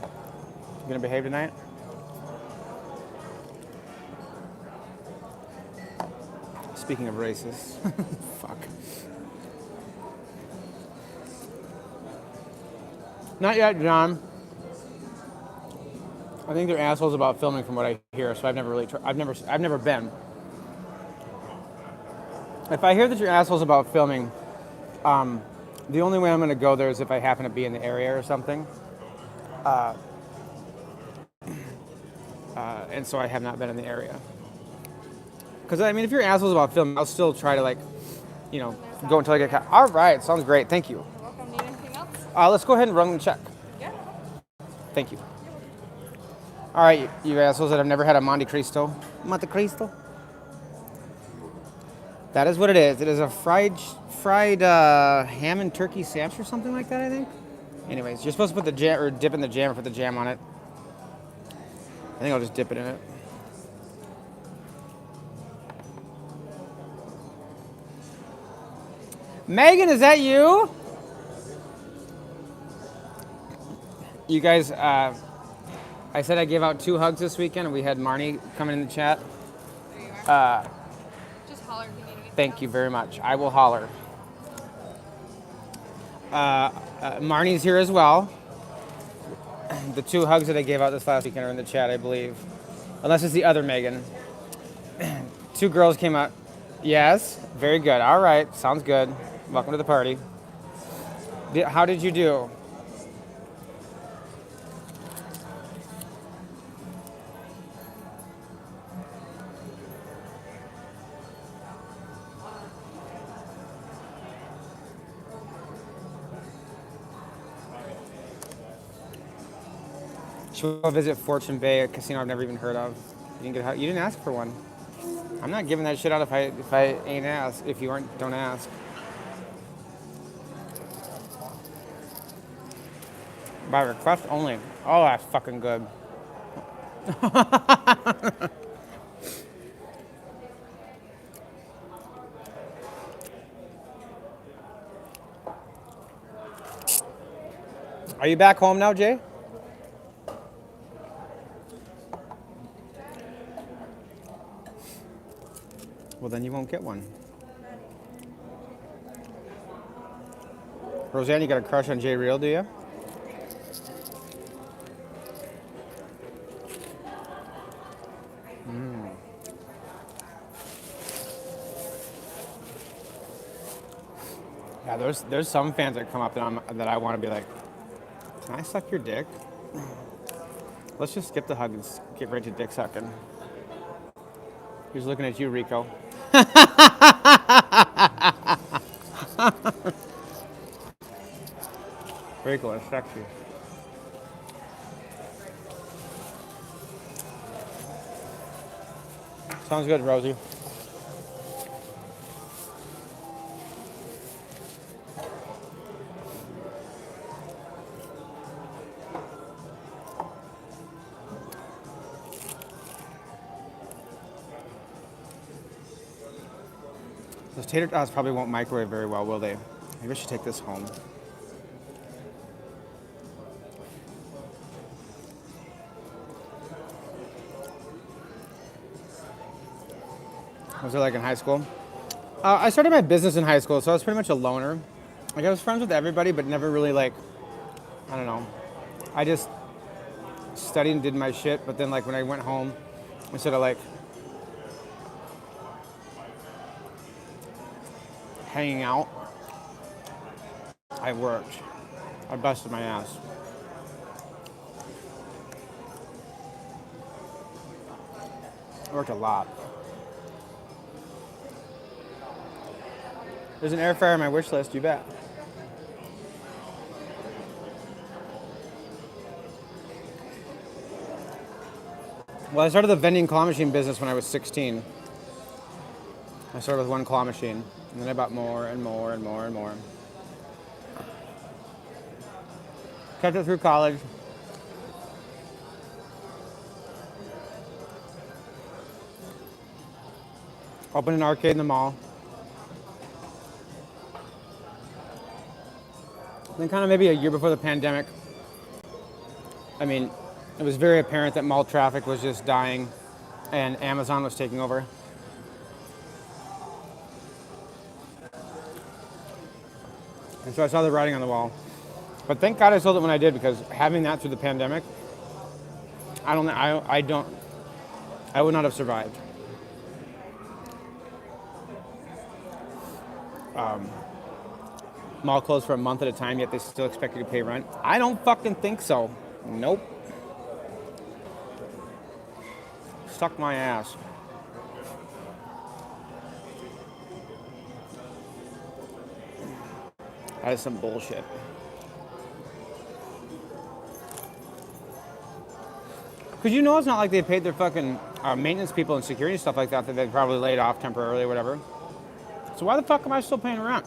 You gonna behave tonight? Speaking of racists. Fuck. Not yet, John. I think they're assholes about filming, from what I hear. So I've never really, I've never been. If I hear that you're assholes about filming, the only way I'm going to go there is if I happen to be in the area or something. And so I have not been in the area. Because I mean, if you're assholes about filming, I'll still try to go until I get. All right, sounds great. Thank you. You're welcome. Need anything else? Let's go ahead and run the check. Yeah. Thank you. All right, you assholes that have never had a Monte Cristo. Monte Cristo. That is what it is. It is a fried ham and turkey sandwich or something like that, I think. Anyways, you're supposed to put the jam or dip in the jam or put the jam on it. I think I'll just dip it in it. Megan, is that you? You guys, I said I gave out 2 hugs this weekend, and we had Marnie coming in the chat. There you are. Just holler if you need anything. Thank you very much. I will holler. Marnie's here as well. The 2 hugs that I gave out this last weekend are in the chat, I believe. Unless it's the other Megan. 2 girls came out. Yes, very good. All right, sounds good. Welcome to the party. How did you do? Should we go visit Fortune Bay, a casino I've never even heard of? You didn't ask for one. I'm not giving that shit out if I ain't asked. If you aren't, don't ask. By request only. Oh, that's fucking good. Are you back home now, Jay? Well, then you won't get one. Roseanne, you got a crush on Jay Real, do you? Yeah, there's some fans that come up that I want to be like, can I suck your dick? Let's just skip the hug and get right to dick sucking. He's looking at you, Rico. Very cool, it's sexy. Sounds good, Rosie. Those tater tots probably won't microwave very well, will they? Maybe I should take this home. What was it like in high school? I started my business in high school, so I was pretty much a loner. Like, I was friends with everybody, but never really, like, I don't know. I just studied and did my shit, but then, like, when I went home, instead of, like, hanging out, I worked. I busted my ass. I worked a lot. There's an air fryer on my wish list, you bet. Well, I started the vending claw machine business when I was 16. I started with one claw machine, and then I bought more and more and more and more. Kept it through college. Opened an arcade in the mall. Then kind of maybe a year before the pandemic, I mean, it was very apparent that mall traffic was just dying and Amazon was taking over. And so I saw the writing on the wall. But thank God I sold it when I did, because having that through the pandemic, I would not have survived. Mall closed for a month at a time, yet they still expect you to pay rent. I don't fucking think so. Nope. Suck my ass. That is some bullshit. Because you know it's not like they paid their fucking maintenance people and security stuff like that they probably laid off temporarily or whatever. So why the fuck am I still paying rent?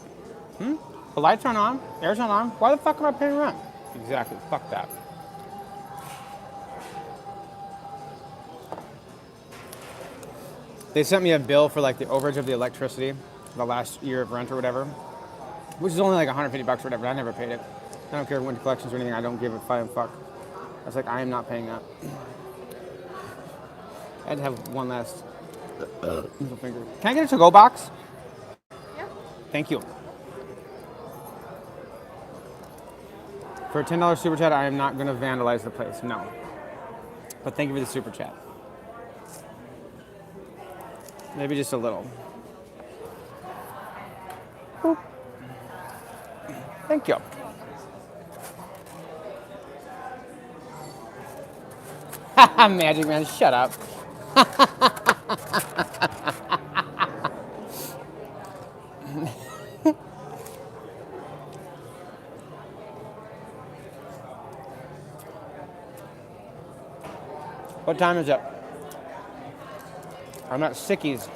The lights aren't on, air's not on. Why the fuck am I paying rent? Exactly, fuck that. They sent me a bill for like the overage of the electricity, the last year of rent or whatever, which is only like $150 or whatever. I never paid it. I don't care if it went to collections or anything. I don't give a fuck. I was like, I am not paying that. I had to have one last middle finger. Can I get a to-go box? Yeah. Thank you. For a $10 super chat, I am not going to vandalize the place. No. But thank you for the super chat. Maybe just a little. Boop. Thank you. Haha, Magic Man, shut up. What time is it? I'm at Sicky's.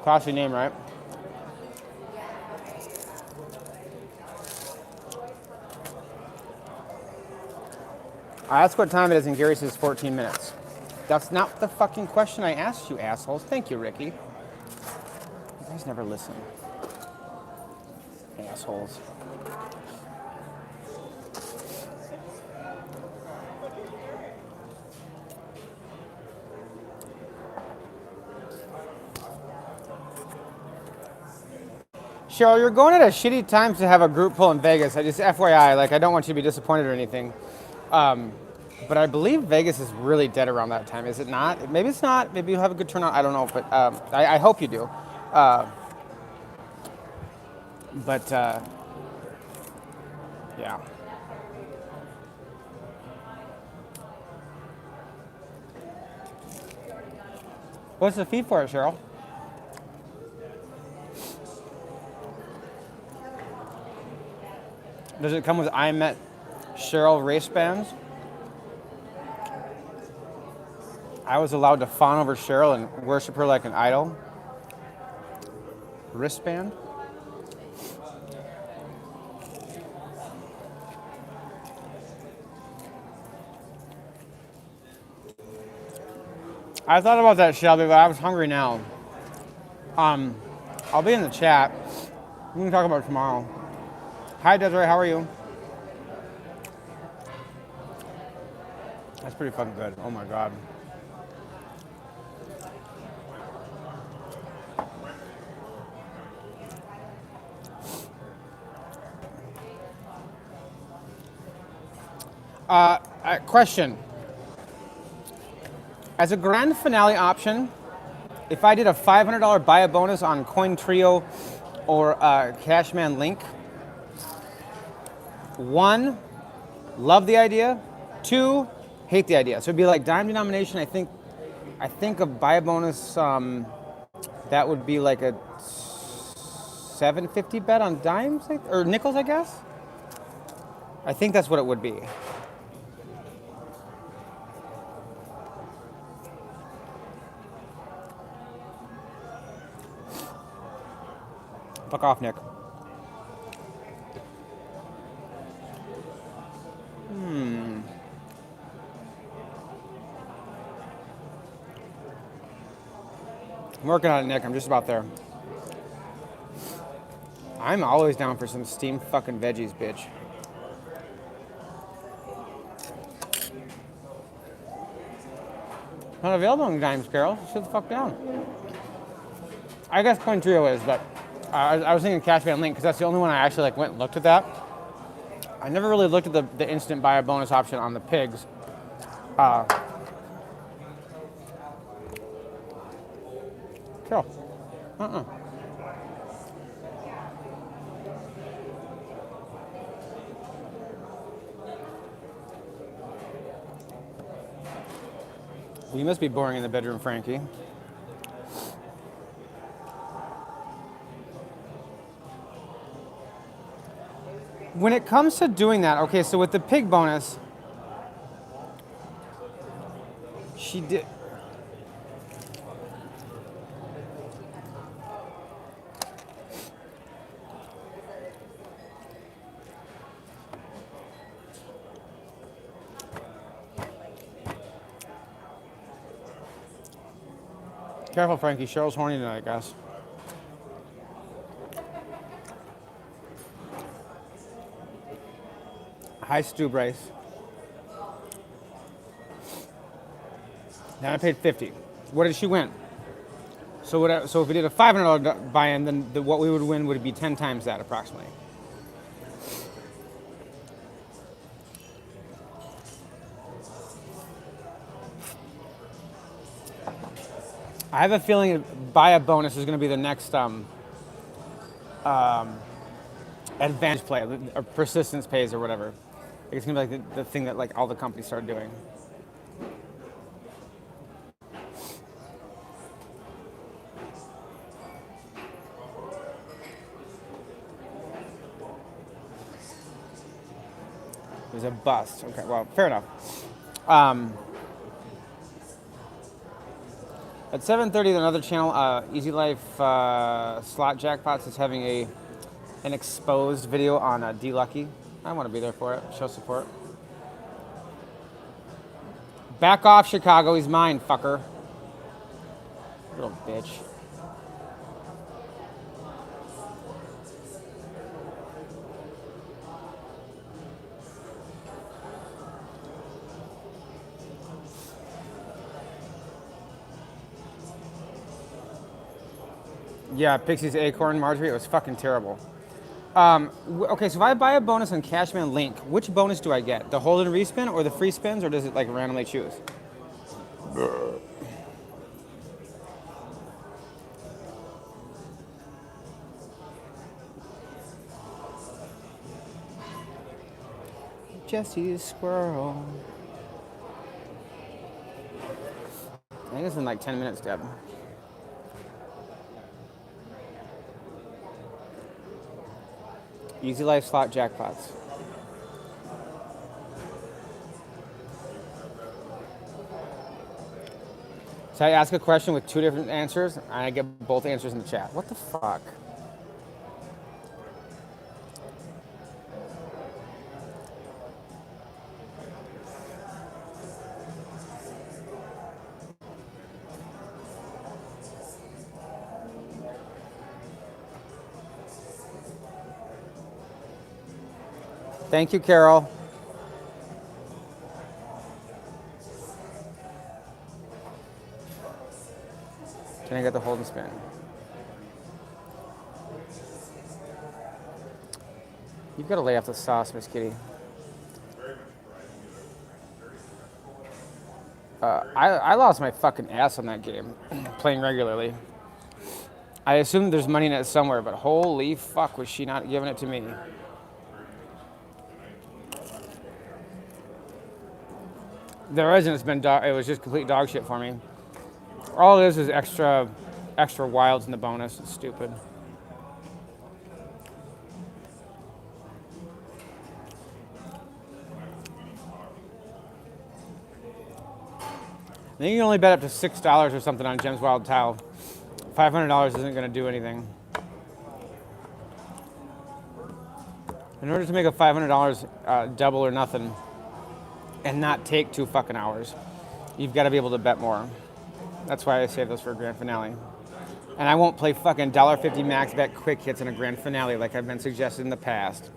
Classy name, right? I asked what time it is, and Gary says 14 minutes. That's not the fucking question I asked you, assholes. Thank you, Ricky. You guys never listen. Assholes. Cheryl, you're going at a shitty time to have a group pull in Vegas. I just FYI, like I don't want you to be disappointed or anything. But I believe Vegas is really dead around that time. Is it not? Maybe it's not. Maybe you'll have a good turnout. I don't know, but I hope you do. Yeah. What's the fee for it, Cheryl? Does it come with I Met Cheryl wristbands? I was allowed to fawn over Cheryl and worship her like an idol. Wristband? I thought about that, Shelby, but I was hungry now. I'll be in the chat. We can talk about it tomorrow. Hi, Desiree. How are you? That's pretty fucking good. Oh my god. Question. As a grand finale option, if I did a $500 buy a bonus on Coin Trio or Cashman Link, 1, love the idea. 2, hate the idea. So it'd be like dime denomination. I think a buy a bonus, that would be like a $7.50 bet on dimes or nickels, I guess. I think that's what it would be. Fuck off, Nick. I'm working on it, Nick. I'm just about there. I'm always down for some steamed fucking veggies, bitch. Not available on dimes, Carol. Sit the fuck down. I guess Coin Trio is, but I was thinking Cashman Link because that's the only one I actually went and looked at that. I never really looked at the instant buy a bonus option on the pigs. Uh, Carol. You must be boring in the bedroom, Frankie. When it comes to doing that, okay, so with the pig bonus, she did. Careful, Frankie. Cheryl's horny tonight, guys. Hi, Stu Bryce. Then I paid 50. What did she win? So if we did a $500 buy-in, then what we would win would be 10 times that, approximately. I have a feeling buy a bonus is going to be the next advantage play, or persistence pays, or whatever. It's going to be like the thing that like all the companies started doing. It was a bust. Okay, well, fair enough. At 7:30, another channel, Easy Life Slot Jackpots is having an exposed video on D-Lucky. I want to be there for it. Show support. Back off, Chicago. He's mine, fucker. Little bitch. Yeah, Pixie's Acorn, Marjorie, it was fucking terrible. Okay, so if I buy a bonus on Cashman Link, which bonus do I get? The hold and respin or the free spins, or does it like randomly choose? Jesse's squirrel. I think it's in like 10 minutes, Deb. Easy Life Slot Jackpots. So I ask a question with 2 different answers, and I get both answers in the chat. What the fuck? Thank you, Carol. Can I get the hold and spin? You've got to lay off the sauce, Miss Kitty. I lost my fucking ass on that game, playing regularly. I assume there's money in it somewhere, but holy fuck, was she not giving it to me. There isn't. It was just complete dog shit for me. All it is extra wilds in the bonus. It's stupid. I think you can only bet up to $6 or something on Gem's Wild Tile. $500 isn't going to do anything. In order to make a $500 double or nothing and not take 2 fucking hours, you've got to be able to bet more. That's why I save those for a grand finale. And I won't play fucking $1.50 max bet quick hits in a grand finale like I've been suggested in the past.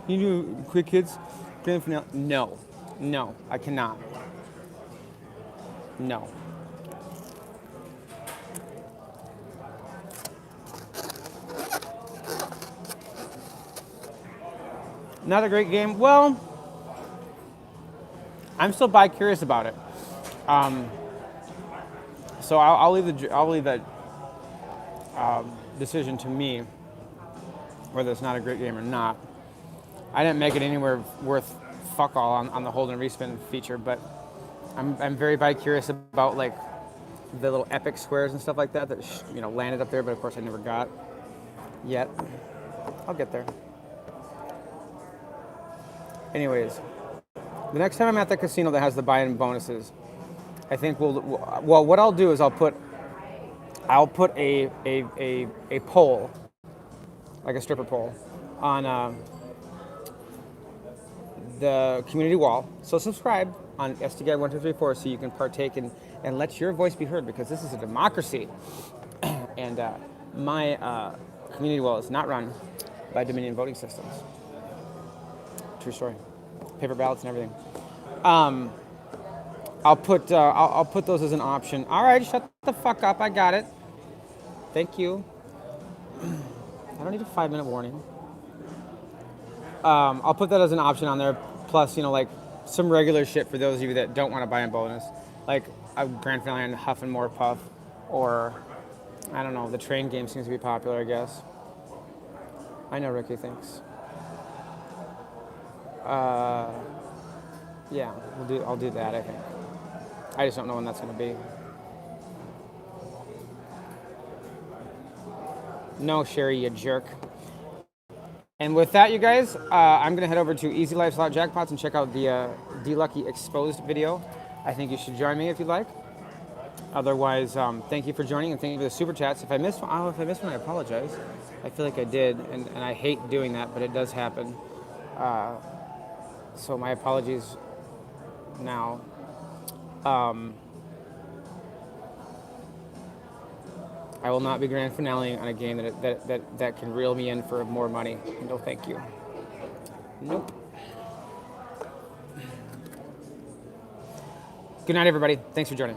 You do quick hits, grand finale? No. No, I cannot. No. Not a great game. Well, I'm still bi-curious about it. So I'll leave that decision to me, whether it's not a great game or not. I didn't make it anywhere worth fuck all on the hold and respin feature, but I'm very bi-curious about like the little epic squares and stuff like that landed up there, but of course I never got yet. I'll get there. Anyways, the next time I'm at the casino that has the buy-in bonuses, I think what I'll do is I'll put a pole, like a stripper pole, on the community wall. So subscribe on SDGuy 1234 so you can partake and let your voice be heard, because this is a democracy. And my community wall is not run by Dominion voting systems. True story. Paper ballots and everything. I'll put those as an option. All right, shut the fuck up. I got it. Thank you. I don't need a 5-minute warning. I'll put that as an option on there. Plus, like some regular shit for those of you that don't want to buy in bonus, like a grand finale on Huff and More Puff, or I don't know. The train game seems to be popular, I guess. I know Ricky thinks. Yeah, I'll do that, I think. I just don't know when that's going to be. No, Sherry, you jerk. And with that, you guys, I'm going to head over to Easy Life Slot Jackpots and check out the D-Lucky Exposed video. I think you should join me if you'd like. Otherwise, thank you for joining and thank you for the super chats. If I missed one, I apologize. I feel like I did, and I hate doing that, but it does happen. So my apologies now. I will not be grand finale on a game that can reel me in for more money. No, thank you. Nope. Good night, everybody. Thanks for joining.